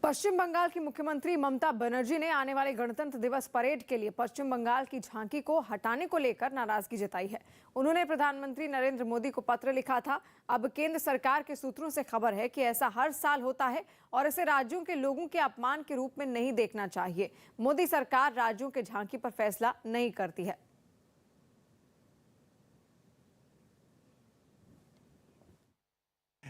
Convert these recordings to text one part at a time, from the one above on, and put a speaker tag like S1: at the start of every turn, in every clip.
S1: पश्चिम बंगाल की मुख्यमंत्री ममता बनर्जी ने आने वाले गणतंत्र दिवस परेड के लिए पश्चिम बंगाल की झांकी को हटाने को लेकर नाराजगी जताई है। उन्होंने प्रधानमंत्री नरेंद्र मोदी को पत्र लिखा था। अब केंद्र सरकार के सूत्रों से खबर है कि ऐसा हर साल होता है और इसे राज्यों के लोगों के अपमान के रूप में नहीं देखना चाहिए। मोदी सरकार राज्यों के झांकी पर फैसला नहीं करती है।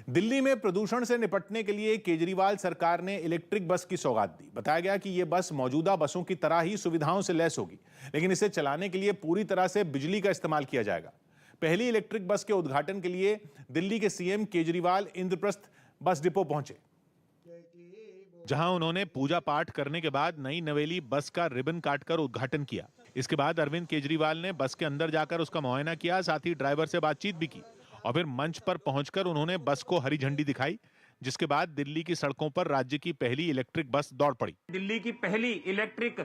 S2: दिल्ली में प्रदूषण से निपटने के लिए केजरीवाल सरकार ने इलेक्ट्रिक बस की सौगात दी। बताया गया कि यह बस मौजूदा बसों की तरह ही सुविधाओं से लैस होगी, लेकिन इसे चलाने के लिए पूरी तरह से बिजली का इस्तेमाल किया जाएगा। पहली इलेक्ट्रिक बस के उद्घाटन के लिए दिल्ली के CM Kejriwal Indraprastha bus depot पहुंचे, जहां उन्होंने पूजा पाठ करने के बाद नई नवेली बस का रिबन काटकर उद्घाटन किया। इसके बाद अरविंद केजरीवाल ने बस के अंदर जाकर उसका मुआयना किया, साथ ही ड्राइवर से बातचीत भी की और फिर मंच पर पहुंचकर उन्होंने बस को हरी झंडी दिखाई, जिसके बाद दिल्ली की सड़कों पर राज्य की पहली इलेक्ट्रिक बस दौड़ पड़ी।
S3: दिल्ली की पहली इलेक्ट्रिक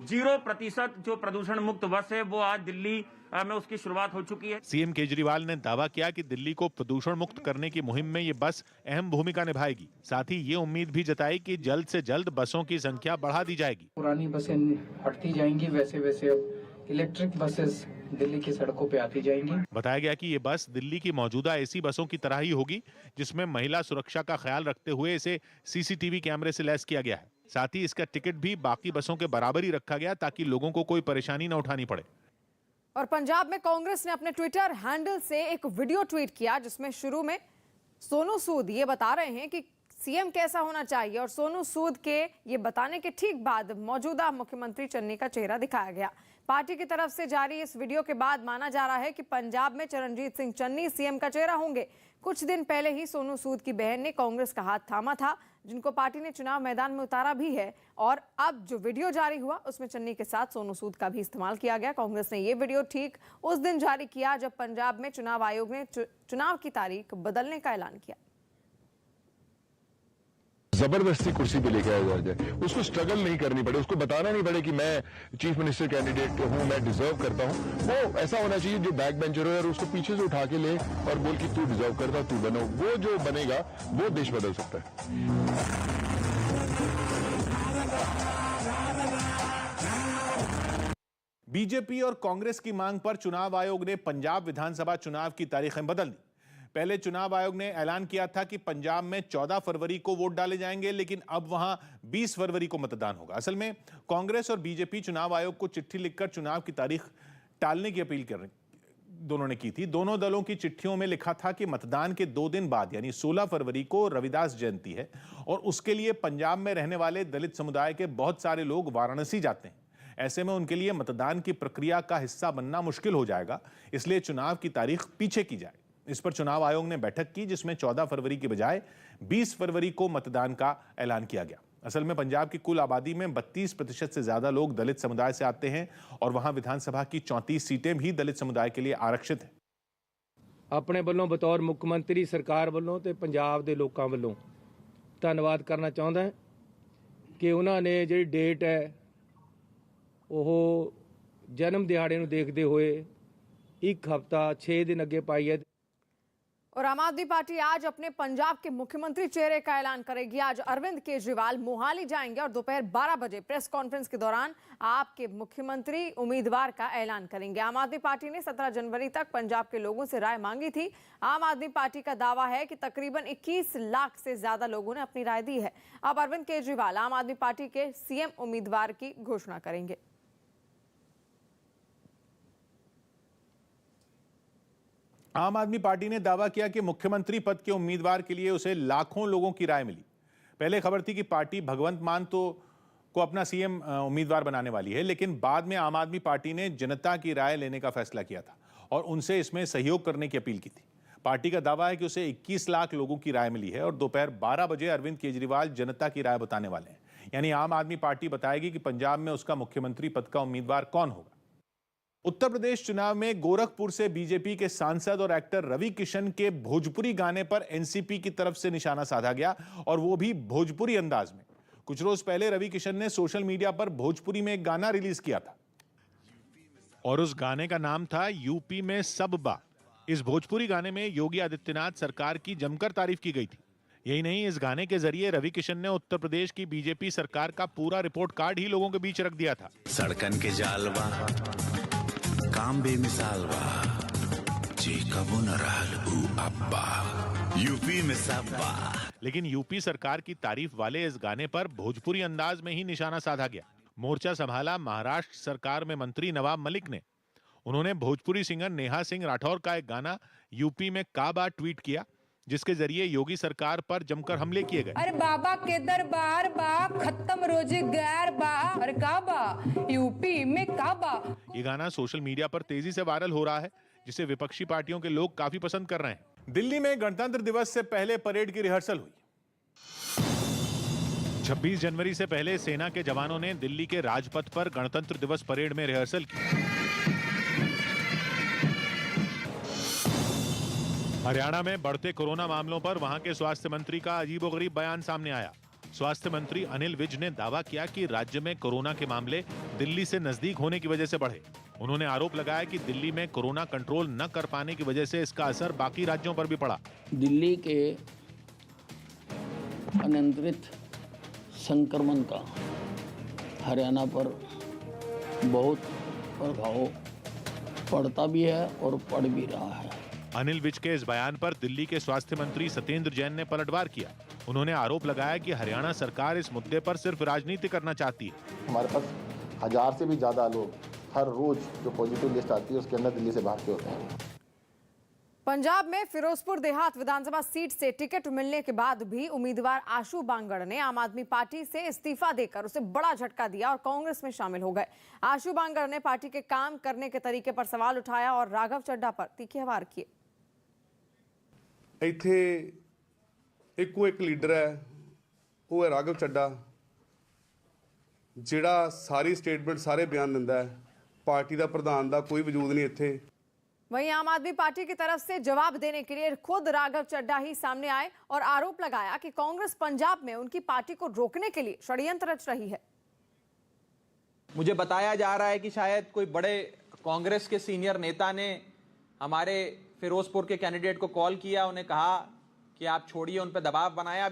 S3: 0% जो प्रदूषण मुक्त बस है वो आज दिल्ली में उसकी शुरुआत हो चुकी है।
S2: सीएम केजरीवाल ने दावा किया कि दिल्ली को प्रदूषण मुक्त करने की मुहिम में ये बस अहम भूमिका निभाएगी। साथ ही ये उम्मीद भी जताई कि जल्द से जल्द बसों की संख्या बढ़ा दी जाएगी।
S4: पुरानी बसें हटती जाएंगी, वैसे वैसे अब इलेक्ट्रिक बसेस दिल्ली की सड़कों पे आती जाएंगी।
S2: बताया गया कि ये बस दिल्ली की मौजूदा एसी बसों की तरह ही होगी, जिसमें महिला सुरक्षा का ख्याल रखते हुए इसे सीसीटीवी कैमरे से लैस किया गया है। साथ ही इसका टिकट भी बाकी बसों के बराबर ही रखा गया, ताकि लोगों को कोई परेशानी न उठानी पड़े।
S1: और पंजाब में कांग्रेस ने अपने ट्विटर हैंडल से एक वीडियो ट्वीट किया, जिसमें शुरू में सोनू सूद ये बता रहे हैं कि सीएम कैसा होना चाहिए, और सोनू सूद के ये बताने के ठीक बाद मौजूदा मुख्यमंत्री चन्नी का चेहरा दिखाया गया। पार्टी की तरफ से जारी इस वीडियो के बाद माना जा रहा है कि पंजाब में चरणजीत सिंह चन्नी सीएम का चेहरा होंगे। कुछ दिन पहले ही सोनू सूद की बहन ने कांग्रेस का हाथ थामा था, जिनको पार्टी ने चुनाव मैदान में उतारा भी है, और अब जो वीडियो जारी हुआ उसमें चन्नी के साथ सोनू सूद का भी इस्तेमाल किया गया। कांग्रेस ने ये वीडियो ठीक उस दिन जारी किया जब पंजाब में चुनाव आयोग ने चुनाव की तारीख बदलने का ऐलान किया।
S5: जबरदस्ती कुर्सी पे लेके आया जाए, उसको स्ट्रगल नहीं करनी पड़े, उसको बताना नहीं पड़े कि मैं चीफ मिनिस्टर कैंडिडेट हूं, मैं डिजर्व करता हूं। वो ऐसा होना चाहिए जो बैक बेंचर हो और उसको पीछे से उठा के ले और बोल कि तू डिजर्व करता, तू बनो। वो जो बनेगा वो देश बदल सकता है।
S2: बीजेपी और कांग्रेस की मांग पर चुनाव आयोग ने पंजाब विधानसभा चुनाव की तारीखें बदल दी। पहले चुनाव आयोग ने ऐलान किया था कि पंजाब में 14 फरवरी को वोट डाले जाएंगे, लेकिन अब वहां 20 फरवरी को मतदान होगा। असल में कांग्रेस और बीजेपी चुनाव आयोग को चिट्ठी लिखकर चुनाव की तारीख टालने की अपील दोनों ने की थी। दोनों दलों की चिट्ठियों में लिखा था कि मतदान के 2 दिन बाद यानी 16 फरवरी को रविदास जयंती है और उसके लिए पंजाब में रहने वाले दलित समुदाय के बहुत सारे लोग वाराणसी जाते हैं। ऐसे में उनके लिए मतदान की प्रक्रिया का हिस्सा बनना मुश्किल हो जाएगा, इसलिए चुनाव की तारीख पीछे की जाए। इस पर चुनाव आयोग ने बैठक की, जिसमें 14 फरवरी की बजाय 20 फरवरी को मतदान का ऐलान किया गया। असल में पंजाब की कुल आबादी में 32% से ज्यादा लोग दलित समुदाय से आते हैं और वहां विधानसभा की 34 सीटें भी दलित समुदाय के लिए आरक्षित हैं।
S4: अपने ਵੱਲੋਂ बतौर मुख्यमंत्री सरकार ਵੱਲੋਂ ਤੇ ਪੰਜਾਬ ਦੇ ਲੋਕਾਂ ਵੱਲੋਂ ਧੰਨਵਾਦ ਕਰਨਾ ਚਾਹੁੰਦਾ ਹਾਂ ਕਿ ਉਹਨਾਂ ਨੇ ਜਿਹੜੀ ਡੇਟ ਹੈ ਉਹ ਜਨਮ ਦਿਹਾੜੇ ਨੂੰ ਦੇਖਦੇ ਹੋਏ ਇੱਕ ਹਫ਼ਤਾ 6 ਦਿਨ ਅੱਗੇ ਪਾਈ ਹੈ।
S1: और आम आदमी पार्टी आज अपने पंजाब के मुख्यमंत्री चेहरे का ऐलान करेगी। आज अरविंद केजरीवाल मोहाली जाएंगे और दोपहर 12 बजे प्रेस कॉन्फ्रेंस के दौरान आपके मुख्यमंत्री उम्मीदवार का ऐलान करेंगे। आम आदमी पार्टी ने 17 जनवरी तक पंजाब के लोगों से राय मांगी थी। आम आदमी पार्टी का दावा है कि तकरीबन 21 लाख से ज्यादा लोगों ने अपनी राय दी है। अब अरविंद केजरीवाल आम आदमी पार्टी के सीएम उम्मीदवार की घोषणा करेंगे।
S2: आम आदमी पार्टी ने दावा किया कि मुख्यमंत्री पद के उम्मीदवार के लिए उसे लाखों लोगों की राय मिली। पहले खबर थी कि पार्टी भगवंत मान को अपना सीएम उम्मीदवार बनाने वाली है, लेकिन बाद में आम आदमी पार्टी ने जनता की राय लेने का फैसला किया था और उनसे इसमें सहयोग करने की अपील की थी। पार्टी का दावा है कि उसे 21 लाख लोगों की राय मिली है और दोपहर 12 बजे अरविंद केजरीवाल जनता की राय बताने वाले हैं। यानी आम आदमी पार्टी बताएगी कि पंजाब में उसका मुख्यमंत्री पद का उम्मीदवार कौन होगा। उत्तर प्रदेश चुनाव में गोरखपुर से बीजेपी के सांसद और एक्टर रवि किशन के भोजपुरी गाने पर एनसीपी की तरफ से निशाना साधा गया, और वो भी भोजपुरी अंदाज में। कुछ रोज पहले रवि किशन ने सोशल मीडिया पर भोजपुरी में एक गाना रिलीज किया था और उस गाने का नाम था यूपी में सब बा। इस भोजपुरी गाने में योगी आदित्यनाथ सरकार की जमकर तारीफ की गई थी। यही नहीं, इस गाने के जरिए रवि किशन ने उत्तर प्रदेश की बीजेपी सरकार का पूरा रिपोर्ट कार्ड ही लोगों के बीच रख दिया था।
S6: सड़कन के जालवा काम बेमिसाल बा जी कबो न रहल ऊ अब्बा यूपी में सब्बा।
S2: लेकिन यूपी सरकार की तारीफ वाले इस गाने पर भोजपुरी अंदाज में ही निशाना साधा गया। मोर्चा संभाला महाराष्ट्र सरकार में मंत्री नवाब मलिक ने। उन्होंने भोजपुरी सिंगर नेहा सिंह राठौर का एक गाना यूपी में काबा ट्वीट किया, जिसके जरिए योगी सरकार पर जमकर हमले किए गए।
S7: अरे बाबा के दरबार बा, खत्म रोजगार बा, अरे काबा यूपी में काबा।
S2: ये गाना सोशल मीडिया पर तेजी से वायरल हो रहा है, जिसे विपक्षी पार्टियों के लोग काफी पसंद कर रहे हैं। दिल्ली में गणतंत्र दिवस से पहले परेड की रिहर्सल हुई। 26 जनवरी से पहले सेना के जवानों ने दिल्ली के राजपथ पर गणतंत्र दिवस परेड में रिहर्सल की। हरियाणा में बढ़ते कोरोना मामलों पर वहां के स्वास्थ्य मंत्री का अजीबोगरीब बयान सामने आया। स्वास्थ्य मंत्री अनिल विज ने दावा किया कि राज्य में कोरोना के मामले दिल्ली से नजदीक होने की वजह से बढ़े। उन्होंने आरोप लगाया कि दिल्ली में कोरोना कंट्रोल न कर पाने की वजह से इसका असर बाकी राज्यों पर भी पड़ा।
S8: दिल्ली के अनियंत्रित संक्रमण का हरियाणा पर बहुत प्रभाव पड़ता भी है और पड़ भी रहा है।
S2: अनिल विज के इस बयान पर दिल्ली के स्वास्थ्य मंत्री सत्येंद्र जैन ने पलटवार किया। उन्होंने आरोप लगाया कि हरियाणा सरकार इस मुद्दे पर सिर्फ राजनीति करना चाहती है।
S9: हमारे पास 1000 से भी ज्यादा लोग हर रोज जो पॉजिटिव लिस्ट आती है उसके अंदर दिल्ली से बाहर के होते हैं।
S1: पंजाब में फिरोजपुर देहात विधानसभा सीट से टिकट मिलने के बाद भी उम्मीदवार आशू बांगड़ ने आम आदमी पार्टी से इस्तीफा देकर उसे बड़ा झटका दिया और कांग्रेस में शामिल हो गए। आशू बांगड़ ने पार्टी के काम करने के तरीके पर सवाल उठाया और राघव चड्ढा पर तीखे वार किए।
S10: ਇੱਥੇ ਇੱਕੋ ਇੱਕ ਲੀਡਰ ਹੈ, ਉਹ ਹੈ ਰਾਘਵ ਚੱਡਾ, ਜਿਹੜਾ ਸਾਰੀ ਸਟੇਟਮੈਂਟ ਸਾਰੇ ਬਿਆਨ ਦਿੰਦਾ ਹੈ। ਪਾਰਟੀ ਦਾ ਪ੍ਰਧਾਨ ਦਾ ਕੋਈ ਵਜੂਦ ਨਹੀਂ ਇੱਥੇ।
S1: वहीं आम आदमी पार्टी की तरफ से जवाब देने के लिए खुद राघव चड्ढा ही सामने आए और आरोप लगाया कि कांग्रेस पंजाब में उनकी पार्टी को रोकने के लिए षड्यंत्र रच रही है।
S11: मुझे बताया जा रहा है कि शायद कोई बड़े कांग्रेस के सीनियर नेता ने हमारे फिरोजपुर के कैंडिडेट को कॉल किया, उन्हें कहा कि आप छोड़िए, उन पर दबाव बनाया।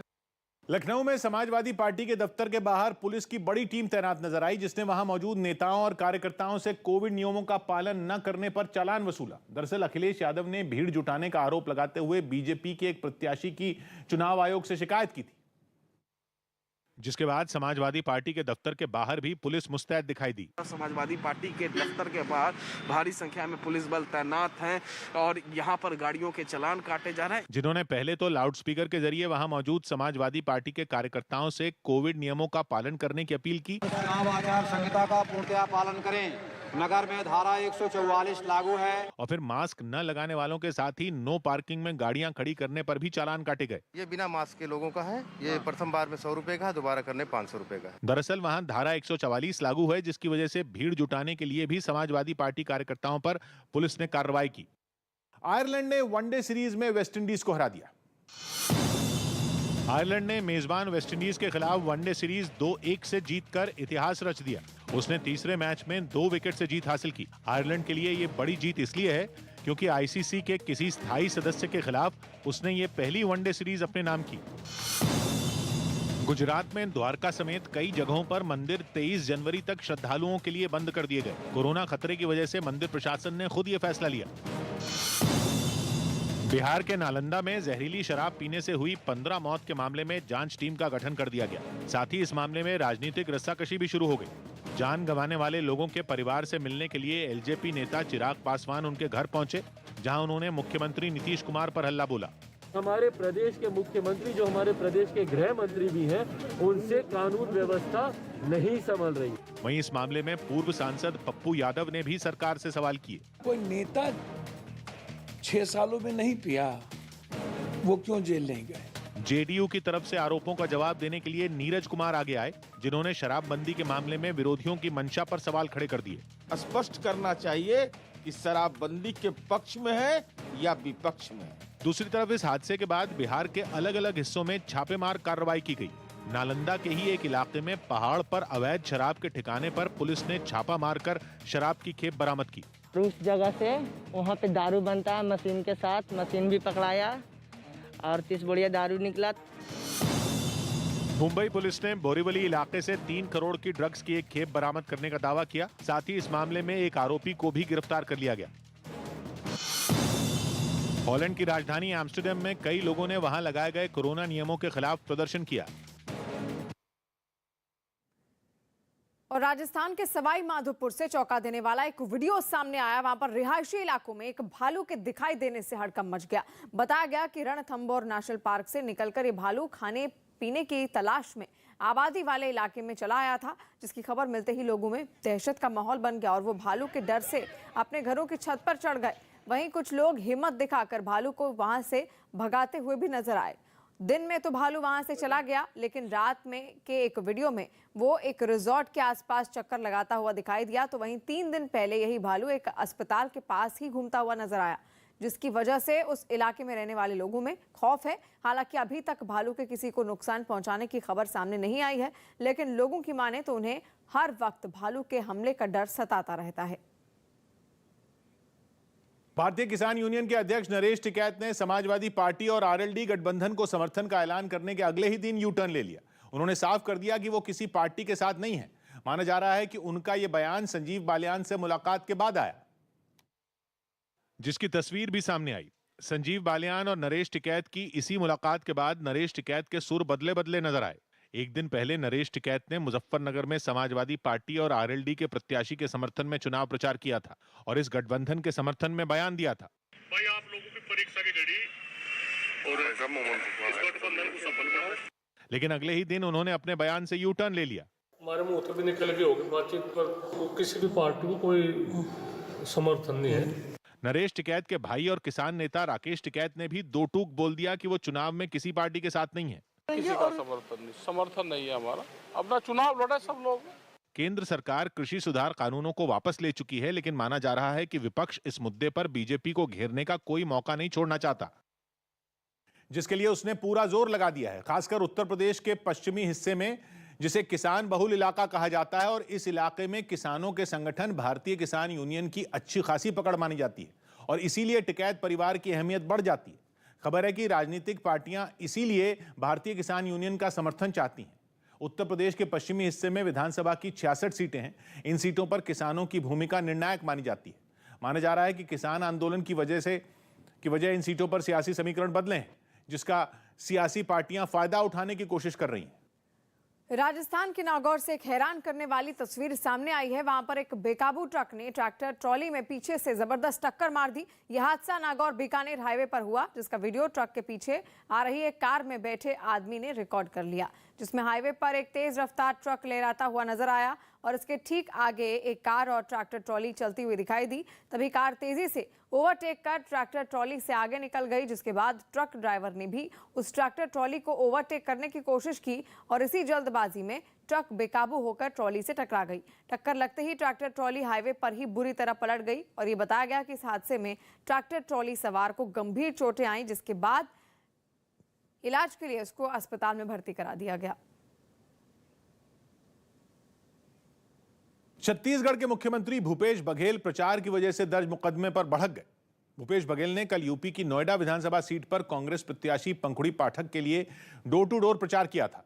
S2: लखनऊ में समाजवादी पार्टी के दफ्तर के बाहर पुलिस की बड़ी टीम तैनात नजर आई, जिसने वहां मौजूद नेताओं और कार्यकर्ताओं से कोविड नियमों का पालन न करने पर चालान वसूला। दरअसल अखिलेश यादव ने भीड़ जुटाने का आरोप लगाते हुए बीजेपी के एक प्रत्याशी की चुनाव आयोग से शिकायत की थी, जिसके बाद समाजवादी पार्टी के दफ्तर के बाहर भी पुलिस मुस्तैद दिखाई दी।
S12: समाजवादी पार्टी के दफ्तर के बाहर भारी संख्या में पुलिस बल तैनात हैं और यहां पर गाड़ियों के चालान काटे जा रहे हैं।
S2: जिन्होंने पहले तो लाउडस्पीकर के जरिए वहां मौजूद समाजवादी पार्टी के कार्यकर्ताओं से कोविड नियमों का पालन करने की अपील की।
S13: चुनाव आचार संहिता का पूर्णतः पालन करें, नगर में धारा 144 लागू है।
S2: और फिर मास्क न लगाने वालों के साथ ही नो पार्किंग में गाड़ियां खड़ी करने पर भी चालान काटे गए।
S9: ये बिना मास्क के लोगों का है, ये प्रथम बार में 100 रुपए का, दोबारा करने 500 रुपए का।
S2: दरअसल वहां धारा 144 लागू है, जिसकी वजह से भीड़ जुटाने के लिए भी समाजवादी पार्टी कार्यकर्ताओं पर पुलिस ने कार्रवाई की। आयरलैंड ने वनडे सीरीज में वेस्टइंडीज को हरा दिया। आयरलैंड ने मेजबान वेस्टइंडीज के खिलाफ वनडे सीरीज 2-1 से जीतकर इतिहास रच दिया। उसने तीसरे मैच में 2 विकेट से जीत हासिल की। आयरलैंड के लिए ये बड़ी जीत इसलिए है क्योंकि आईसीसी के किसी स्थायी सदस्य के खिलाफ उसने ये पहली वनडे सीरीज अपने नाम की। गुजरात में द्वारका समेत कई जगहों पर मंदिर 23 जनवरी तक श्रद्धालुओं के लिए बंद कर दिए गए। कोरोना खतरे की वजह से मंदिर प्रशासन ने खुद ये फैसला लिया। बिहार के नालंदा में जहरीली शराब पीने से हुई 15 मौत के मामले में जांच टीम का गठन कर दिया गया। साथ ही इस मामले में राजनीतिक रस्साकशी भी शुरू हो गई। जान गंवाने वाले लोगों के परिवार से मिलने के लिए एलजेपी नेता चिराग पासवान उनके घर पहुंचे, जहां उन्होंने मुख्यमंत्री नीतीश कुमार पर हल्ला बोला।
S4: हमारे प्रदेश के मुख्यमंत्री, जो हमारे प्रदेश के गृह मंत्री भी हैं, उनसे कानून व्यवस्था नहीं संभल रही।
S2: वहीं इस मामले में पूर्व सांसद पप्पू यादव ने भी सरकार से सवाल किए।
S14: कोई नेता 6 सालों में नहीं पिया, वो क्यों जेल नहीं गए?
S2: जेडीयू की तरफ से आरोपों का जवाब देने के लिए नीरज कुमार आगे आए, जिन्होंने शराबबंदी के मामले में विरोधियों की मंशा पर सवाल खड़े कर दिए।
S15: स्पष्ट करना चाहिए कि शराबबंदी के पक्ष में है या विपक्ष में।
S2: दूसरी तरफ इस हादसे के बाद बिहार के अलग अलग हिस्सों में छापेमार कार्रवाई की गई। नालंदा के ही एक इलाके में पहाड़ पर अवैध शराब के ठिकाने पर पुलिस ने छापा मारकर शराब की खेप बरामद की।
S16: उस जगह से वहाँ पे दारू बनता है मशीन के साथ, मशीन भी पकड़ाया और 30 बोरिया दारू निकला।
S2: मुंबई पुलिस ने बोरीवली इलाके से 3 करोड़ की ड्रग्स की एक खेप बरामद करने का दावा किया। साथ ही इस मामले में एक आरोपी को भी गिरफ्तार कर लिया गया। हॉलैंड की राजधानी एम्स्टर्डम में कई लोगों ने वहां लगाए गए कोरोना नियमों के खिलाफ प्रदर्शन किया।
S1: और राजस्थान के सवाई माधोपुर से चौंका देने वाला एक वीडियो सामने आया। वहां पर रिहायशी इलाकों में एक भालू के दिखाई देने से हड़कंप मच गया। बताया गया कि रणथंभौर नेशनल पार्क से निकलकर ये भालू खाने पीने की तलाश में आबादी वाले इलाके में चला आया था, जिसकी खबर मिलते ही लोगों में दहशत का माहौल बन गया और वो भालू के डर से अपने घरों की छत पर चढ़ गए। वहीं कुछ लोग हिम्मत दिखाकर भालू को वहां से भगाते हुए भी नजर आए। दिन में तो भालू वहां से चला गया, लेकिन रात में के एक वीडियो में वो एक रिजॉर्ट के आसपास चक्कर लगाता हुआ दिखाई दिया। तो वहीं 3 दिन पहले यही भालू एक अस्पताल के पास ही घूमता हुआ नजर आया, जिसकी वजह से उस इलाके में रहने वाले लोगों में खौफ है। हालांकि अभी तक भालू के किसी को नुकसान पहुंचाने की खबर सामने नहीं आई है, लेकिन लोगों की माने तो उन्हें हर वक्त भालू के हमले का डर सताता रहता है।
S2: भारतीय किसान यूनियन के अध्यक्ष नरेश टिकैत ने समाजवादी पार्टी और आरएलडी गठबंधन को समर्थन का ऐलान करने के अगले ही दिन यू टर्न ले लिया। उन्होंने साफ कर दिया कि वो किसी पार्टी के साथ नहीं है। माना जा रहा है कि उनका यह बयान संजीव बालियान से मुलाकात के बाद आया, जिसकी तस्वीर भी सामने आई। संजीव बालियान और नरेश टिकैत की इसी मुलाकात के बाद नरेश टिकैत के सुर बदले बदले नजर आए। एक दिन पहले नरेश टिकैत ने मुजफ्फरनगर में समाजवादी पार्टी और आरएलडी के प्रत्याशी के समर्थन में चुनाव प्रचार किया था और इस गठबंधन के समर्थन में बयान दिया था।
S17: भाई आप लोगों की परीक्षा की घड़ी और इस गठबंधन को सफल बनाओ।
S2: लेकिन अगले ही दिन उन्होंने अपने बयान से यू टर्न ले लिया।
S17: हमारे मुंह तो भी निकल के होगी बातचीत पर, किसी भी पार्टी को कोई समर्थन नहीं है।
S2: नरेश टिकैत के भाई और किसान नेता राकेश टिकैत ने भी दो टूक बोल दिया कि वो चुनाव में किसी पार्टी के साथ नहीं है।
S17: किसी का समर्थन नहीं है हमारा, अपना चुनाव लड़े सब लोग।
S2: केंद्र सरकार कृषि सुधार कानूनों को वापस ले चुकी है, लेकिन माना जा रहा है कि विपक्ष इस मुद्दे पर बीजेपी को घेरने का कोई मौका नहीं छोड़ना चाहता, जिसके लिए उसने पूरा जोर लगा दिया है। खासकर उत्तर प्रदेश के पश्चिमी हिस्से में, जिसे किसान बहुल इलाका कहा जाता है, और इस इलाके में किसानों के संगठन भारतीय किसान यूनियन की अच्छी खासी पकड़ मानी जाती है और इसीलिए टिकैत परिवार की अहमियत बढ़ जाती है। खबर है कि राजनीतिक पार्टियां इसीलिए भारतीय किसान यूनियन का समर्थन चाहती हैं। उत्तर प्रदेश के पश्चिमी हिस्से में विधानसभा की 66 सीटें हैं। इन सीटों पर किसानों की भूमिका निर्णायक मानी जाती है। माना जा रहा है कि किसान आंदोलन की वजह इन सीटों पर सियासी समीकरण बदले हैं, जिसका सियासी पार्टियां फायदा उठाने की कोशिश कर रही हैं।
S1: राजस्थान के नागौर से एक हैरान करने वाली तस्वीर सामने आई है। वहां पर एक बेकाबू ट्रक ने ट्रैक्टर ट्रॉली में पीछे से जबरदस्त टक्कर मार दी। यह हादसा नागौर बीकानेर हाईवे पर हुआ, जिसका वीडियो ट्रक के पीछे आ रही एक कार में बैठे आदमी ने रिकॉर्ड कर लिया, जिसमें हाईवे पर एक तेज रफ्तार ट्रक लहराता हुआ नजर आया और इसके ठीक आगे एक कार और ट्रैक्टर ट्रॉली चलती हुई दिखाई दी। तभी कार तेजी से ओवरटेक कर ट्रैक्टर ट्रॉली से आगे निकल गई, जिसके बाद ट्रक ड्राइवर ने भी उस ट्रैक्टर ट्रॉली को ओवरटेक करने की कोशिश की और इसी जल्दबाजी में ट्रक बेकाबू होकर ट्रॉली से टकरा गई। टक्कर लगते ही ट्रैक्टर ट्रॉली हाईवे पर ही बुरी तरह पलट गई और ये बताया गया कि इस हादसे में ट्रैक्टर ट्रॉली सवार को गंभीर चोटें आई, जिसके बाद इलाज के लिए उसको अस्पताल में भर्ती करा दिया गया।
S2: छत्तीसगढ़ के मुख्यमंत्री भूपेश बघेल प्रचार की वजह से दर्ज मुकदमे पर भड़क गए। भूपेश बघेल ने कल यूपी की नोएडा विधानसभा सीट पर कांग्रेस प्रत्याशी पंखुड़ी पाठक के लिए डोर टू डोर प्रचार किया था,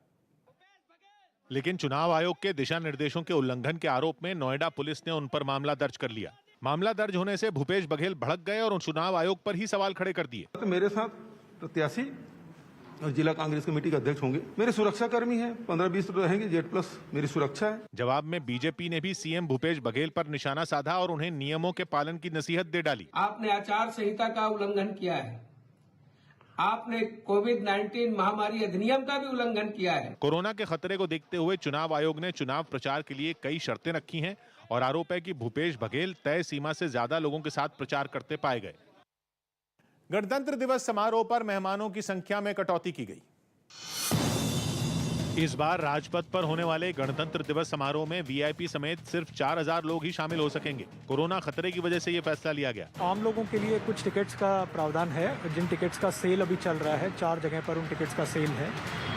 S2: लेकिन चुनाव आयोग के दिशा निर्देशों के उल्लंघन के आरोप में नोएडा पुलिस ने उन पर मामला दर्ज कर लिया। मामला दर्ज होने से भूपेश बघेल भड़क गए और उन चुनाव आयोग पर ही सवाल खड़े कर दिए।
S10: तो मेरे साथ प्रत्याशी और जिला कांग्रेस कमेटी के अध्यक्ष होंगे, मेरे सुरक्षा कर्मी हैं, 15-20 रहेंगे, जेड प्लस मेरी सुरक्षा है।
S2: जवाब में बीजेपी ने भी सीएम भूपेश बघेल पर निशाना साधा और उन्हें नियमों के पालन की नसीहत दे डाली।
S18: आपने आचार संहिता का उल्लंघन किया है, आपने कोविड-19 महामारी अधिनियम का भी उल्लंघन किया है।
S2: कोरोना के खतरे को देखते हुए चुनाव आयोग ने चुनाव प्रचार के लिए कई शर्तें रखी हैं और आरोप है कि भूपेश बघेल तय सीमा से ज्यादा लोगों के साथ प्रचार करते पाए गए। गणतंत्र दिवस समारोह पर मेहमानों की संख्या में कटौती की गई। इस बार राजपथ पर होने वाले गणतंत्र दिवस समारोह में वीआईपी समेत सिर्फ 4000 लोग ही शामिल हो सकेंगे। कोरोना खतरे की वजह से ये फैसला लिया गया।
S19: आम लोगों के लिए कुछ टिकट्स का प्रावधान है, जिन टिकट्स का सेल अभी चल रहा है, 4 जगह पर उन टिकट्स का सेल है।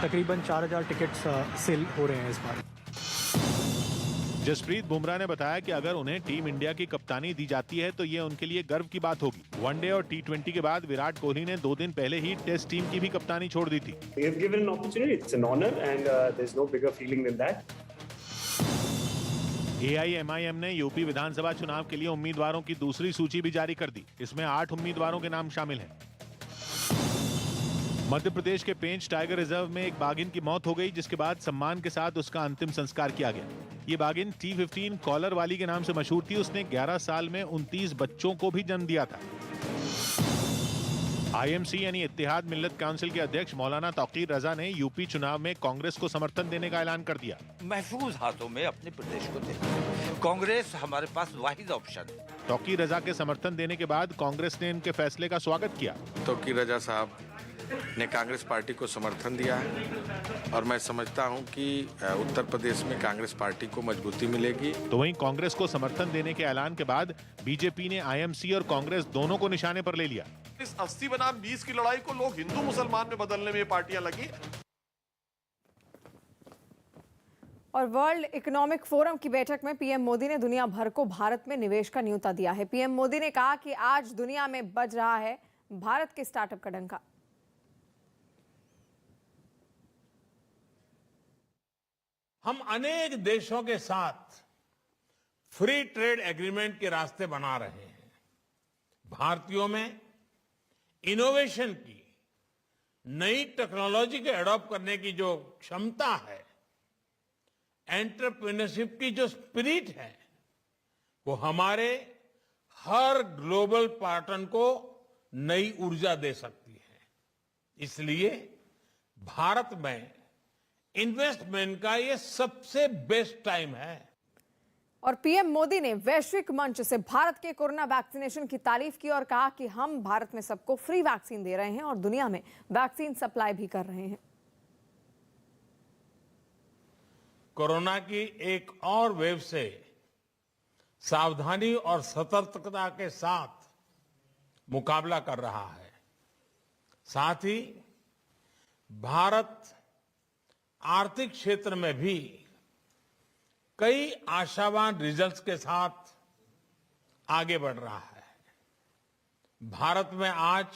S19: तकरीबन 4000 टिकट्स सेल हो रहे हैं इस बार।
S2: जसप्रीत बुमराह ने बताया कि अगर उन्हें टीम इंडिया की कप्तानी दी जाती है तो ये उनके लिए गर्व की बात होगी। वनडे और T20 के बाद विराट कोहली ने 2 दिन पहले ही टेस्ट टीम की भी कप्तानी छोड़ दी थी। AIMIM ने यूपी विधानसभा चुनाव के लिए उम्मीदवारों की दूसरी सूची भी जारी कर दी। इसमें 8 उम्मीदवारों के नाम शामिल हैं। मध्य प्रदेश के पेंच टाइगर रिजर्व में एक बाघिन की मौत हो गई, जिसके बाद सम्मान के साथ उसका अंतिम संस्कार किया गया। ये बाघिन T15 कॉलर वाली के नाम से मशहूर थी। उसने 11 साल में 29 बच्चों को भी जन्म दिया था। IMC यानी इत्तेहाद मिल्लत काउंसिल के अध्यक्ष मौलाना तौकीर रजा ने यूपी चुनाव में कांग्रेस को समर्थन देने का ऐलान कर दिया।
S16: महफूज हाथों में अपने प्रदेश को दें। कांग्रेस हमारे पास वाहिद ऑप्शन है।
S2: तौकीर रजा के समर्थन देने के बाद कांग्रेस ने इनके फैसले का स्वागत किया।
S20: तौकीर रजा साहब ने कांग्रेस पार्टी को समर्थन दिया है और मैं समझता हूं कि उत्तर प्रदेश में कांग्रेस पार्टी को मजबूती मिलेगी।
S2: तो वहीं कांग्रेस को समर्थन देने के ऐलान के बाद बीजेपी ने IMC और कांग्रेस दोनों को निशाने पर ले लिया।
S21: इस 80 बनाम 20 की लड़ाई को लोग हिंदू मुसलमान में बदलने में पार्टियां लगी।
S1: और वर्ल्ड इकोनॉमिक फोरम की बैठक में पीएम मोदी ने दुनिया भर को भारत में निवेश का न्योता दिया है। पीएम मोदी ने कहा कि आज दुनिया में बज रहा है भारत के स्टार्टअप का डंका।
S22: हम अनेक देशों के साथ फ्री ट्रेड एग्रीमेंट के रास्ते बना रहे हैं। भारतीयों में इनोवेशन की, नई टेक्नोलॉजी को एडॉप्ट करने की जो क्षमता है, एंटरप्रेन्योरशिप की जो स्पिरिट है, वो हमारे हर ग्लोबल पार्टनर को नई ऊर्जा दे सकती है। इसलिए भारत में इन्वेस्टमेंट का ये सबसे बेस्ट टाइम है।
S1: और पीएम मोदी ने वैश्विक मंच से भारत के कोरोना वैक्सीनेशन की तारीफ की और कहा कि हम भारत में सबको फ्री वैक्सीन दे रहे हैं और दुनिया में वैक्सीन सप्लाई भी कर रहे हैं।
S22: कोरोना की एक और वेव से सावधानी और सतर्कता के साथ मुकाबला कर रहा है। साथ ही भारत आर्थिक क्षेत्र में भी कई आशावान रिजल्ट्स के साथ आगे बढ़ रहा है। भारत में आज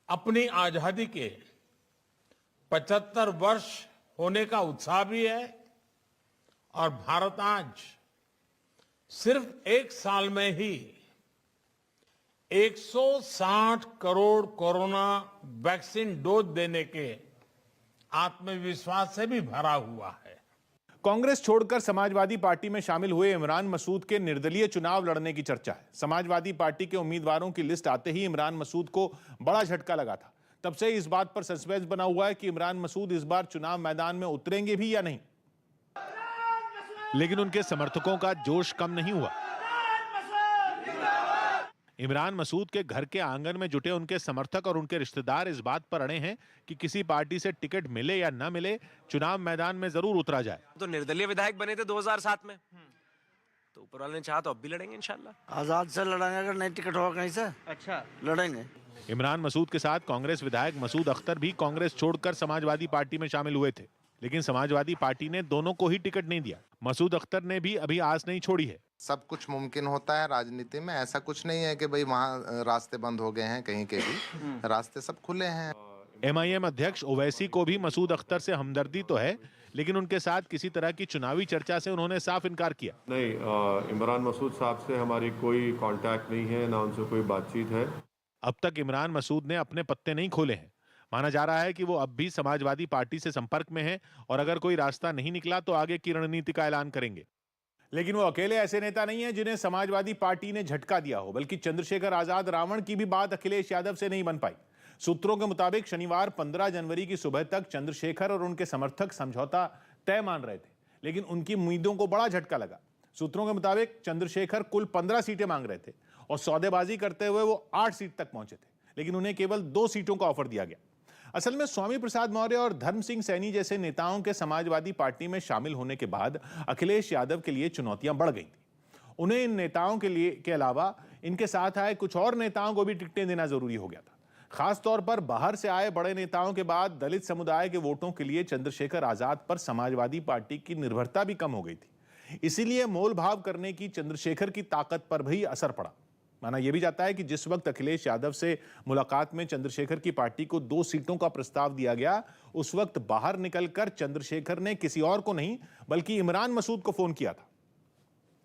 S22: अपनी आजादी के 75 वर्ष होने का उत्साह भी है और भारत आज सिर्फ एक साल में ही 160 करोड़ कोरोना वैक्सीन डोज देने के आत्मविश्वास से भी भरा हुआ है।
S2: कांग्रेस छोड़कर समाजवादी पार्टी में शामिल हुए इमरान मसूद के निर्दलीय चुनाव लड़ने की चर्चा है। समाजवादी पार्टी के उम्मीदवारों की लिस्ट आते ही इमरान मसूद को बड़ा झटका लगा था। तब से इस बात पर सस्पेंस बना हुआ है कि इमरान मसूद इस बार चुनाव मैदान में उतरेंगे भी या नहीं। लेकिन उनके समर्थकों का जोश कम नहीं हुआ। इमरान मसूद के घर के आंगन में जुटे उनके समर्थक और उनके रिश्तेदार इस बात पर अड़े हैं कि किसी पार्टी से टिकट मिले या न मिले, चुनाव मैदान में जरूर उतरा जाए।
S23: तो निर्दलीय विधायक बने थे 2007 में, तो ऊपर वाले ने चाहा तो अब भी लड़ेंगे इंशाल्लाह।
S24: आजाद से लड़ेंगे, अगर नहीं टिकट होगा कहीं से। अच्छा, लड़ेंगे।
S2: इमरान मसूद के साथ कांग्रेस विधायक मसूद अख्तर भी कांग्रेस छोड़कर समाजवादी पार्टी में शामिल हुए थे, लेकिन समाजवादी पार्टी ने दोनों को ही टिकट नहीं दिया। मसूद अख्तर ने भी अभी आस नहीं छोड़ी है।
S25: सब कुछ मुमकिन होता है राजनीति में, ऐसा कुछ नहीं है कि भाई वहाँ रास्ते बंद हो गए हैं, कहीं के भी रास्ते सब खुले हैं।
S2: MIM अध्यक्ष ओवैसी को भी मसूद अख्तर से हमदर्दी तो है, लेकिन उनके साथ किसी तरह की चुनावी चर्चा से उन्होंने साफ इनकार किया।
S26: नहीं, इमरान मसूद साहब से हमारी कोई कांटेक्ट नहीं है, ना उनसे कोई बातचीत है।
S2: अब तक इमरान मसूद ने अपने पत्ते नहीं खोले हैं। माना जा रहा है कि वो अब भी समाजवादी पार्टी से संपर्क में हैं और अगर कोई रास्ता नहीं निकला तो आगे की रणनीति का ऐलान करेंगे। लेकिन वो अकेले ऐसे नेता नहीं है जिन्हें समाजवादी पार्टी ने झटका दिया हो, बल्कि चंद्रशेखर आजाद रावण की भी बात अखिलेश यादव से नहीं बन पाई। सूत्रों के मुताबिक शनिवार 15 जनवरी की सुबह तक चंद्रशेखर और उनके समर्थक समझौता तय मान रहे थे, लेकिन उनकी उम्मीदों को बड़ा झटका लगा। सूत्रों के मुताबिक चंद्रशेखर कुल 15 सीटें मांग रहे थे और सौदेबाजी करते हुए वो 8 सीट तक पहुंचे थे, लेकिन उन्हें केवल 2 सीटों का ऑफर दिया गया। असल में स्वामी प्रसाद मौर्य और धर्म सिंह सैनी जैसे नेताओं के समाजवादी पार्टी में शामिल होने के बाद अखिलेश यादव के लिए चुनौतियां बढ़ गई थी। उन्हें इन नेताओं के अलावा इनके साथ आए कुछ और नेताओं को भी टिकटें देना जरूरी हो गया था। खासतौर पर बाहर से आए बड़े नेताओं के बाद दलित समुदाय के वोटों के लिए चंद्रशेखर आजाद पर समाजवादी पार्टी की निर्भरता भी कम हो गई थी। इसीलिए मोल भाव करने की चंद्रशेखर की ताकत पर भी असर पड़ा। माना यह भी जाता है कि जिस वक्त अखिलेश यादव से मुलाकात में चंद्रशेखर की पार्टी को 2 सीटों का प्रस्ताव दिया गया, उस वक्त बाहर निकलकर चंद्रशेखर ने किसी और को नहीं बल्कि इमरान मसूद को फोन किया था।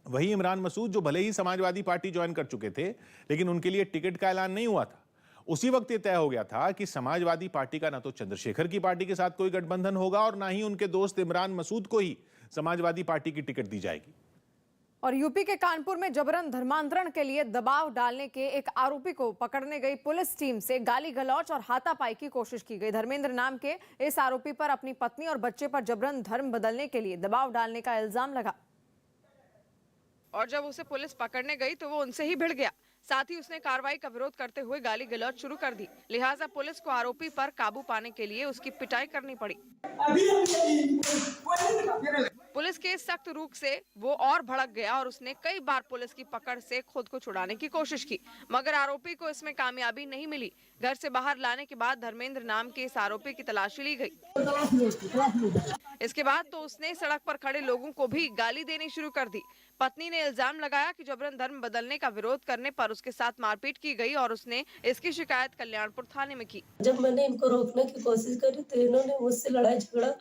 S2: वही इमरान मसूद जो भले ही समाजवादी पार्टी ज्वाइन कर चुके थे, लेकिन उनके लिए टिकट का ऐलान नहीं हुआ था। उसी वक्त यह तय हो गया था कि समाजवादी पार्टी का ना तो चंद्रशेखर की पार्टी के साथ कोई गठबंधन होगा और ना ही उनके दोस्त इमरान मसूद को ही समाजवादी पार्टी की टिकट दी जाएगी।
S1: और यूपी के कानपुर में जबरन धर्मांतरण के लिए दबाव डालने के एक आरोपी को पकड़ने गई पुलिस टीम से गाली गलौच और हाथापाई की कोशिश की गई। धर्मेंद्र नाम के इस आरोपी पर अपनी पत्नी और बच्चे पर जबरन धर्म बदलने के लिए दबाव डालने का इल्जाम लगा और जब उसे पुलिस पकड़ने गई तो वो उनसे ही भिड़ गया। साथ ही उसने कार्रवाई का विरोध करते हुए गाली गलौच शुरू कर दी। लिहाजा पुलिस को आरोपी पर काबू पाने के लिए उसकी पिटाई करनी पड़ी। पुलिस के सख्त रुख से वो और भड़क गया और उसने कई बार पुलिस की पकड़ से खुद को छुड़ाने की कोशिश की, मगर आरोपी को इसमें कामयाबी नहीं मिली। घर से बाहर लाने के बाद धर्मेंद्र नाम के इस आरोपी की तलाशी ली गई। इसके बाद तो उसने सड़क पर खड़े लोगों को भी गाली देनी शुरू कर दी। पत्नी ने इल्जाम लगाया कि जबरन धर्म बदलने का विरोध करने पर उसके साथ मारपीट की गई और उसने इसकी शिकायत कल्याणपुर थाने में की।
S3: जब मैंने इनको रोकने की कोशिश करी तो इन्होंने मुझसे लड़ाई झगड़ा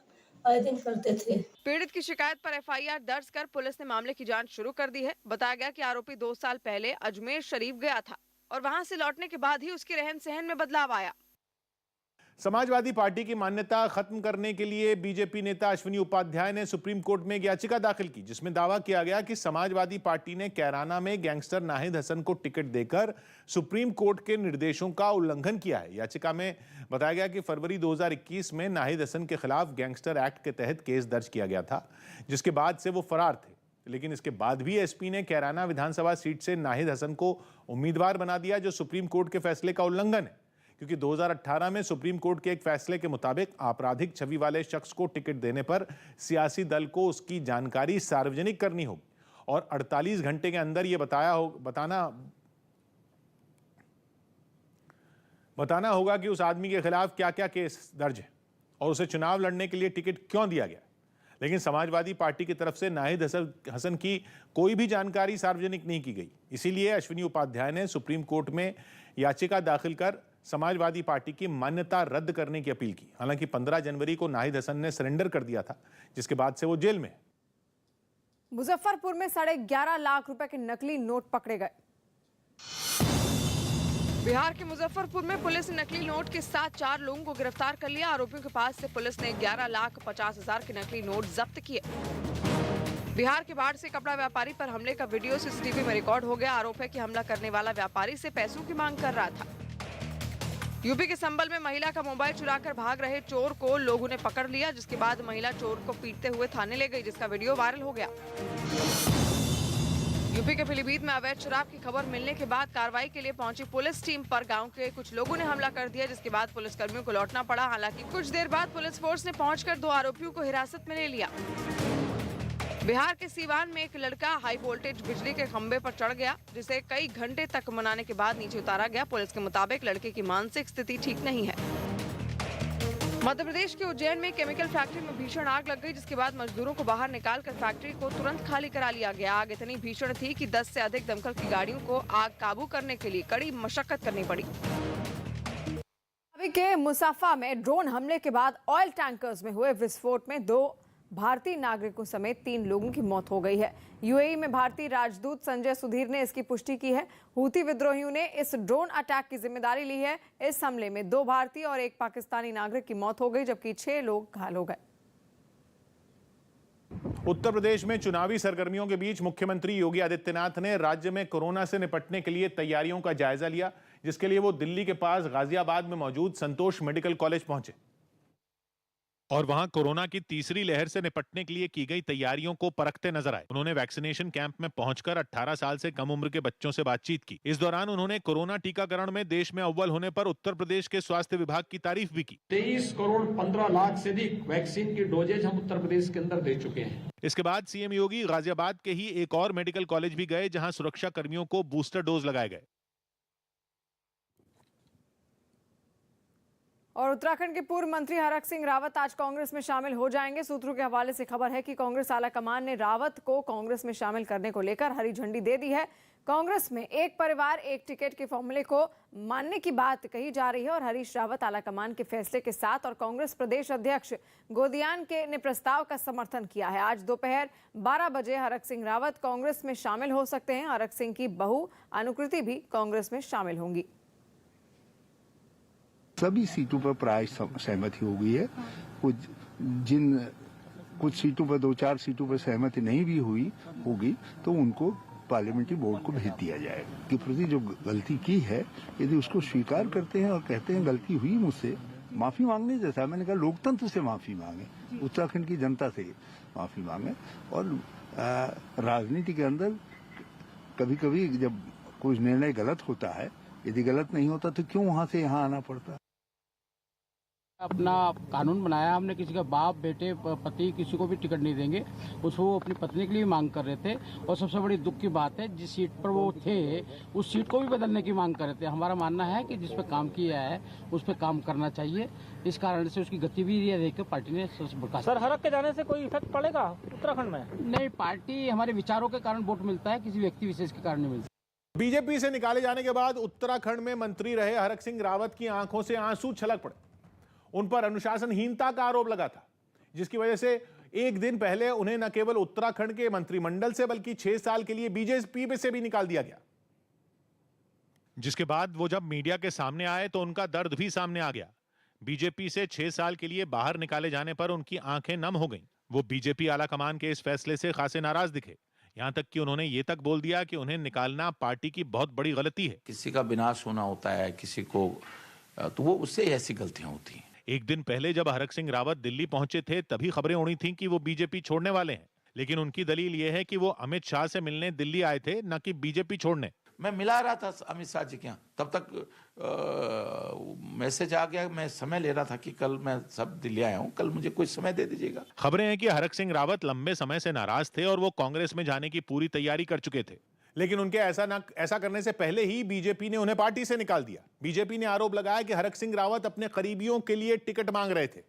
S3: आए दिन करते थे।
S1: पीड़ित की शिकायत पर एफआईआर दर्ज कर पुलिस ने मामले की जांच शुरू कर दी है। बताया गया कि आरोपी 2 साल पहले अजमेर शरीफ गया था और वहां से लौटने के बाद ही उसके रहन सहन में बदलाव आया।
S2: समाजवादी पार्टी की मान्यता खत्म करने के लिए बीजेपी नेता अश्विनी उपाध्याय ने सुप्रीम कोर्ट में एक याचिका दाखिल की, जिसमें दावा किया गया कि समाजवादी पार्टी ने कैराना में गैंगस्टर नाहिद हसन को टिकट देकर सुप्रीम कोर्ट के निर्देशों का उल्लंघन किया है। याचिका में बताया गया कि फरवरी 2021 में नाहिद हसन के खिलाफ गैंगस्टर एक्ट के तहत केस दर्ज किया गया था, जिसके बाद से वो फरार थे। लेकिन इसके बाद भी एसपी ने कैराना विधानसभा सीट से नाहिद हसन को उम्मीदवार बना दिया, जो सुप्रीम कोर्ट के फैसले का उल्लंघन है, क्योंकि 2018 में सुप्रीम कोर्ट के एक फैसले के मुताबिक आपराधिक छवि वाले शख्स को टिकट देने पर सियासी दल को उसकी जानकारी सार्वजनिक करनी होगी और 48 घंटे के अंदर यह बताना होगा कि उस आदमी के खिलाफ क्या क्या केस दर्ज है और उसे चुनाव लड़ने के लिए टिकट क्यों दिया गया। लेकिन समाजवादी पार्टी की तरफ से नाहिद हसन की कोई भी जानकारी सार्वजनिक नहीं की गई। इसीलिए अश्विनी उपाध्याय ने सुप्रीम कोर्ट में याचिका दाखिल कर समाजवादी पार्टी की मान्यता रद्द करने की अपील की। हालांकि 15 जनवरी को नाहिद हसन ने सरेंडर कर दिया था, जिसके बाद से वो जेल में है।
S1: मुजफ्फरपुर में 11.5 लाख रुपए के नकली नोट पकड़े गए। बिहार के मुजफ्फरपुर में पुलिस ने नकली नोट के साथ 4 लोगों को गिरफ्तार कर लिया। आरोपियों के पास से पुलिस ने 11,50,000 के नकली नोट जब्त किए। बिहार के बाढ़ से कपड़ा व्यापारी पर हमले का वीडियो सीसीटीवी में रिकॉर्ड हो गया। आरोप है कि हमला करने वाला व्यापारी से पैसों की मांग कर रहा था। यूपी के संभल में महिला का मोबाइल चुराकर भाग रहे चोर को लोगों ने पकड़ लिया, जिसके बाद महिला चोर को पीटते हुए थाने ले गई, जिसका वीडियो वायरल हो गया। यूपी के पीलीभीत में अवैध शराब की खबर मिलने के बाद कार्रवाई के लिए पहुंची पुलिस टीम पर गांव के कुछ लोगों ने हमला कर दिया, जिसके बाद पुलिसकर्मियों को लौटना पड़ा। हालांकि कुछ देर बाद पुलिस फोर्स ने पहुंचकर 2 आरोपियों को हिरासत में ले लिया। बिहार के सीवान में एक लड़का हाई वोल्टेज बिजली के खंभे पर चढ़ गया, जिसे कई घंटे तक मनाने के बाद नीचे उतारा गया। पुलिस के मुताबिक लड़के की मानसिक स्थिति ठीक नहीं है। मध्य प्रदेश के उज्जैन में केमिकल फैक्ट्री में भीषण आग लग गई, जिसके बाद मजदूरों को बाहर निकालकर फैक्ट्री को तुरंत खाली करा लिया गया। आग इतनी भीषण थी कि 10 से अधिक दमकल की गाड़ियों को आग काबू करने के लिए कड़ी मशक्कत करनी पड़ी। के मुसाफा में ड्रोन हमले के बाद ऑयल टैंकर्स में हुए विस्फोट में 2 भारतीय नागरिकों समेत 3 लोगों की मौत हो गई है। यूएई में भारतीय राजदूत संजय सुधीर ने इसकी पुष्टि की है। हूती विद्रोहियों ने इस ड्रोन अटैक की जिम्मेदारी ली है। इस हमले में 2 भारतीय और 1 पाकिस्तानी नागरिक की मौत हो गई, जबकि 6 लोग घायल हो गए।
S2: उत्तर प्रदेश में चुनावी सरगर्मियों के बीच मुख्यमंत्री योगी आदित्यनाथ ने राज्य में कोरोना से निपटने के लिए तैयारियों का जायजा लिया, जिसके लिए वो दिल्ली के पास गाजियाबाद में मौजूद संतोष मेडिकल कॉलेज पहुंचे और वहां कोरोना की तीसरी लहर से निपटने के लिए की गई तैयारियों को परखते नजर आए। उन्होंने वैक्सीनेशन कैंप में पहुंचकर 18 साल से कम उम्र के बच्चों से बातचीत की। इस दौरान उन्होंने कोरोना टीकाकरण में देश में अव्वल होने पर उत्तर प्रदेश के स्वास्थ्य विभाग की तारीफ भी की।
S5: 23 करोड़ 15 लाख से अधिक वैक्सीन की डोजेज हम उत्तर प्रदेश के अंदर दे चुके हैं।
S2: इसके बाद सीएम योगी गाजियाबाद के ही एक और मेडिकल कॉलेज भी गए, जहां सुरक्षा कर्मियों को बूस्टर डोज लगाए गए।
S1: और उत्तराखंड के पूर्व मंत्री हरक सिंह रावत आज कांग्रेस में शामिल हो जाएंगे। सूत्रों के हवाले से खबर है कि कांग्रेस आलाकमान ने रावत को कांग्रेस में शामिल करने को लेकर हरी झंडी दे दी है। कांग्रेस में एक परिवार एक टिकट के फॉर्मूले को मानने की बात कही जा रही है और हरीश रावत आलाकमान के फैसले के साथ और कांग्रेस प्रदेश अध्यक्ष गोदियान के ने प्रस्ताव का समर्थन किया है। आज दोपहर 12 बजे हरक सिंह रावत कांग्रेस में शामिल हो सकते हैं। हरक सिंह की बहू अनुकृति भी कांग्रेस में शामिल होंगी।
S6: सभी सीटों पर प्राय सहमति हो गई है। कुछ सीटों पर 2-4 सीटों पर सहमति नहीं भी होगी तो उनको पार्लियामेंट्री बोर्ड को भेज दिया जाएगा। कि प्रति जो गलती की है यदि उसको स्वीकार करते हैं और कहते हैं गलती हुई मुझसे, माफी मांगने जैसा मैंने कहा लोकतंत्र से माफी मांगे, उत्तराखंड की जनता से माफी मांगे। और राजनीति के अंदर कभी कभी जब कोई निर्णय गलत होता है, यदि गलत नहीं होता तो क्यों वहां से यहाँ आना पड़ता।
S7: अपना कानून बनाया हमने, किसी का बाप बेटे पति किसी को भी टिकट नहीं देंगे। उसको वो अपनी पत्नी के लिए मांग कर रहे थे और सबसे बड़ी दुख की बात है जिस सीट पर वो थे उस सीट को भी बदलने की मांग कर रहे थे। हमारा मानना है कि जिस पे काम किया है उस पे काम करना चाहिए। इस कारण से उसकी गतिविधियां देखकर पार्टी ने
S19: सर हरक के जाने से कोई इफेक्ट पड़ेगा उत्तराखंड में?
S7: नहीं, पार्टी हमारे विचारों के कारण वोट मिलता है, किसी व्यक्ति विशेष के कारण नहीं मिलता।
S2: बीजेपी से निकाले जाने के बाद उत्तराखंड में मंत्री रहे हरक सिंह रावत की आंखों से आंसू छलक पड़े। उन पर अनुशासनहीनता का आरोप लगा था, जिसकी वजह से एक दिन पहले उन्हें न केवल उत्तराखंड के मंत्रिमंडल से बल्कि 6 साल के लिए बीजेपी में से भी निकाल दिया गया। जिसके बाद वो जब मीडिया के सामने आए तो उनका दर्द भी सामने आ गया। बीजेपी से 6 साल के लिए बाहर निकाले जाने पर उनकी आंखें नम हो गईं। वो बीजेपी आलाकमान के इस फैसले से खासे नाराज दिखे। यहां तक कि उन्होंने ये तक बोल दिया कि उन्हें निकालना पार्टी की बहुत बड़ी गलती है।
S14: किसी का विनाश होना होता है, किसी को तो वो उससे ऐसी गलतियां होती हैं।
S2: एक दिन पहले जब हरक सिंह रावत दिल्ली पहुंचे थे तभी खबरें उड़ी थीं कि वो बीजेपी छोड़ने वाले हैं, लेकिन उनकी दलील ये है कि वो अमित शाह से मिलने दिल्ली आए थे, न कि बीजेपी छोड़ने।
S14: मैं मिला रहा था अमित शाह जी के यहाँ, तब तक मैसेज आ गया, मैं समय ले रहा था कि कल मैं सब दिल्ली आया हूँ, कल मुझे कुछ समय दे दीजिएगा।
S2: खबरें हैं कि हरक सिंह रावत लंबे समय से नाराज थे और वो कांग्रेस में जाने की पूरी तैयारी कर चुके थे, लेकिन उनके ऐसा करने से पहले ही बीजेपी ने उन्हें पार्टी से निकाल दिया। बीजेपी ने आरोप लगाया कि हरक सिंह रावत अपने करीबियों के लिए टिकट मांग रहे थे,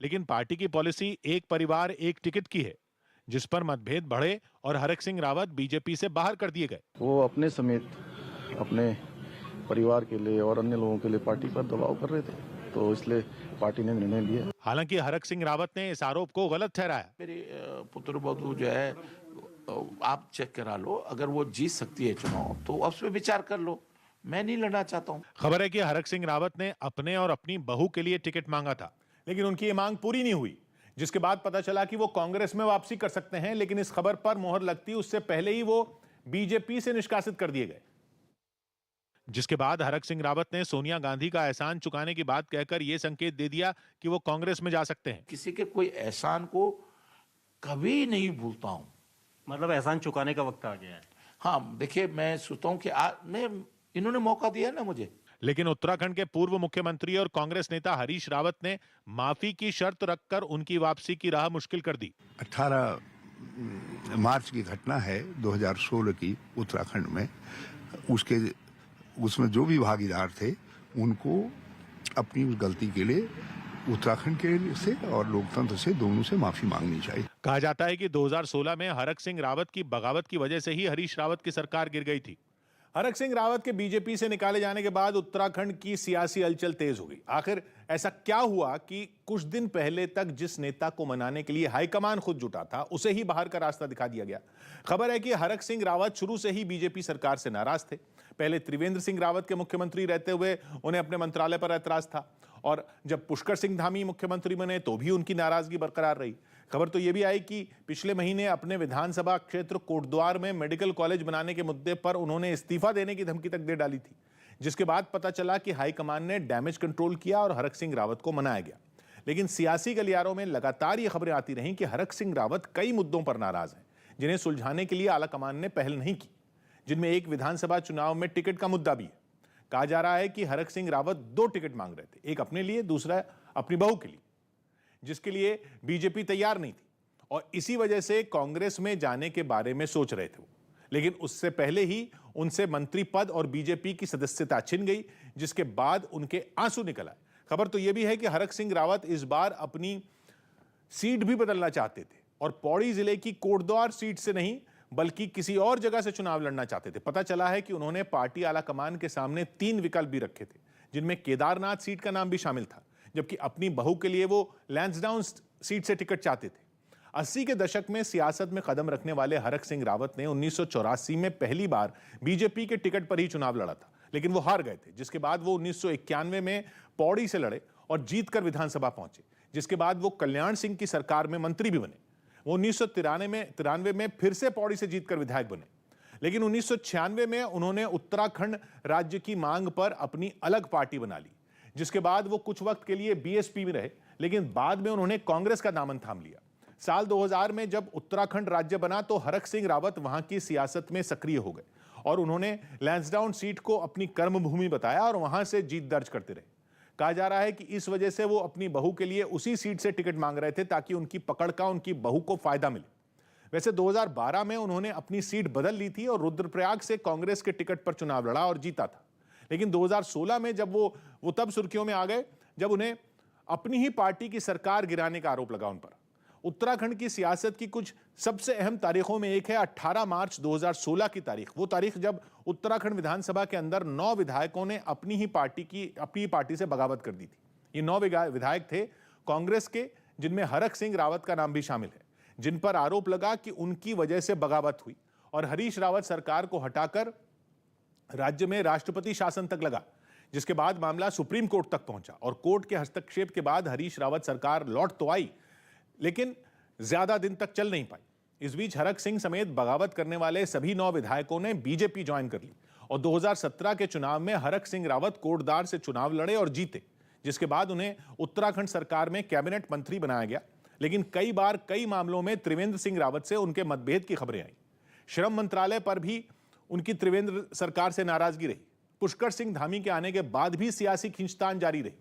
S2: लेकिन पार्टी की पॉलिसी एक परिवार एक टिकट की है, जिस पर मतभेद बढ़े और हरक सिंह रावत बीजेपी से बाहर कर दिए गए।
S8: वो अपने समेत अपने परिवार के लिए और अन्य लोगों के लिए पार्टी पर दबाव कर रहे थे, तो इसलिए पार्टी ने निर्णय लिया।
S2: हालांकि हरक सिंह रावत ने इस आरोप को गलत ठहराया।
S14: मेरे पुत्र बधू जो है आप चेक करा लो, अगर वो जीत सकती है चुनाव तो अब उसमें विचार कर लो, मैं नहीं लड़ना चाहता हूँ।
S2: खबर है कि हरक सिंह रावत ने अपने और अपनी बहू के लिए टिकट मांगा था, लेकिन उनकी ये मांग पूरी नहीं हुई, जिसके बाद पता चला कि वो कांग्रेस में वापसी कर सकते हैं, लेकिन इस खबर पर मोहर लगती उससे पहले ही वो बीजेपी से निष्कासित कर दिए गए। जिसके बाद हरक सिंह रावत ने सोनिया गांधी का एहसान चुकाने की बात कहकर यह संकेत दे दिया कि वो कांग्रेस में जा सकते हैं।
S14: किसी के कोई एहसान को कभी नहीं भूलता हूँ।
S19: मतलब एहसान चुकाने का वक्त आ गया है।
S14: हाँ, देखिए मैं सोचता हूँ कि इन्होंने मौका दिया ना मुझे।
S2: लेकिन उत्तराखंड के पूर्व मुख्यमंत्री और कांग्रेस नेता हरीश रावत ने माफी की शर्त रखकर उनकी वापसी की राह मुश्किल कर दी।
S6: 18 मार्च की घटना है 2016 की उत्तराखंड में। उसमें जो भी भागीदार थे उनको अपनी उस गलती के लिए उत्तराखंड के से और लोकतंत्र से दोनों से माफी मांगनी चाहिए।
S2: कहा जाता है कि 2016 में हरक सिंह रावत की बगावत की वजह से ही हरीश रावत की सरकार गिर गई थी। हरक सिंह रावत के बीजेपी से निकाले जाने के बाद उत्तराखंड की सियासी हलचल तेज हो गई। आखिर ऐसा क्या हुआ कि कुछ दिन पहले तक जिस नेता को मनाने के लिए हाईकमान खुद जुटा था, उसे ही बाहर का रास्ता दिखा दिया गया। खबर है कि हरक सिंह रावत शुरू से ही बीजेपी सरकार से नाराज थे। पहले त्रिवेंद्र सिंह रावत के मुख्यमंत्री रहते हुए उन्हें अपने मंत्रालय पर ऐतराज था, और जब पुष्कर सिंह धामी मुख्यमंत्री बने तो भी उनकी नाराजगी बरकरार रही। खबर तो यह भी आई कि पिछले महीने अपने विधानसभा क्षेत्र कोटद्वार में मेडिकल कॉलेज बनाने के मुद्दे पर उन्होंने इस्तीफा देने की धमकी तक दे डाली थी, जिसके बाद पता चला कि हाईकमान ने डैमेज कंट्रोल किया और हरक सिंह रावत को मनाया गया। लेकिन सियासी गलियारों में लगातार ये खबरें आती रहीं कि हरक सिंह रावत कई मुद्दों पर नाराज हैं, जिन्हें सुलझाने के लिए आलाकमान ने पहल नहीं की, जिनमें एक विधानसभा चुनाव में टिकट का मुद्दा भी है। कहा जा रहा है कि हरक सिंह रावत 2 टिकट मांग रहे थे, एक अपने लिए, दूसरा अपनी बहू के लिए, जिसके लिए बीजेपी तैयार नहीं थी और इसी वजह से कांग्रेस में जाने के बारे में सोच रहे थे वो। लेकिन उससे पहले ही उनसे मंत्री पद और बीजेपी की सदस्यता छिन गई, जिसके बाद उनके आंसू निकल आए। खबर तो यह भी है कि हरक सिंह रावत इस बार अपनी सीट भी बदलना चाहते थे और पौड़ी जिले की कोटद्वार सीट से नहीं बल्कि किसी और जगह से चुनाव लड़ना चाहते थे। पता चला है कि उन्होंने पार्टी आलाकमान के सामने 3 विकल्प भी रखे थे, जिनमें केदारनाथ सीट का नाम भी शामिल था, जबकि अपनी बहू के लिए वो लैंसडाउन सीट से टिकट चाहते थे। 80 के दशक में सियासत में कदम रखने वाले हरक सिंह रावत ने 1984 में पहली बार बीजेपी के टिकट पर ही चुनाव लड़ा था, लेकिन वो हार गए थे, जिसके बाद वो 1991 में पौड़ी से लड़े और जीतकर विधानसभा पहुंचे, जिसके बाद वो कल्याण सिंह की सरकार में मंत्री भी बने। वो 1993 में फिर से पौड़ी से जीतकर विधायक बने, लेकिन 1996 में उन्होंने उत्तराखंड राज्य की मांग पर अपनी अलग पार्टी बना ली, जिसके बाद वो कुछ वक्त के लिए बीएसपी में रहे, लेकिन बाद में उन्होंने कांग्रेस का दामन थाम लिया। साल 2000 में जब उत्तराखंड राज्य बना तो हरक सिंह रावत वहां की सियासत में सक्रिय हो गए और उन्होंने लैंसडाउन सीट को अपनी कर्मभूमि बताया और वहां से जीत दर्ज करते रहे। कहा जा रहा है कि इस वजह से वो अपनी बहू के लिए उसी सीट से टिकट मांग रहे थे ताकि उनकी पकड़ का उनकी बहू को फायदा मिले। वैसे 2012 में उन्होंने अपनी सीट बदल ली थी और रुद्रप्रयाग से कांग्रेस के टिकट पर चुनाव लड़ा और जीता था, लेकिन 2016 में जब वो तब सुर्खियों में आ गए जब उन्हें अपनी ही पार्टी की सरकार गिराने का आरोप लगा उन पर। उत्तराखंड की सियासत की कुछ सबसे अहम तारीखों में एक है 18 मार्च 2016 की तारीख, वो तारीख जब उत्तराखंड विधानसभा के अंदर 9 विधायकों ने अपनी ही पार्टी से बगावत कर दी थी। ये 9 विधायक थे कांग्रेस के, जिनमें हरक सिंह रावत का नाम भी शामिल है, जिन पर आरोप लगा कि उनकी वजह से बगावत हुई और हरीश रावत सरकार को हटाकर राज्य में राष्ट्रपति शासन तक लगा, जिसके बाद मामला सुप्रीम कोर्ट तक पहुंचा और कोर्ट के हस्तक्षेप के बाद हरीश रावत सरकार लौट तो आई, लेकिन ज्यादा दिन तक चल नहीं पाई। इस बीच हरक सिंह समेत बगावत करने वाले सभी 9 विधायकों ने बीजेपी ज्वाइन कर ली और 2017 के चुनाव में हरक सिंह रावत कोटद्वार से चुनाव लड़े और जीते, जिसके बाद उन्हें उत्तराखंड सरकार में कैबिनेट मंत्री बनाया गया। लेकिन कई बार कई मामलों में त्रिवेंद्र सिंह रावत से उनके मतभेद की खबरें आई। श्रम मंत्रालय पर भी उनकी त्रिवेंद्र सरकार से नाराजगी रही। पुष्कर सिंह धामी के आने के बाद भी सियासी खींचतान जारी रही।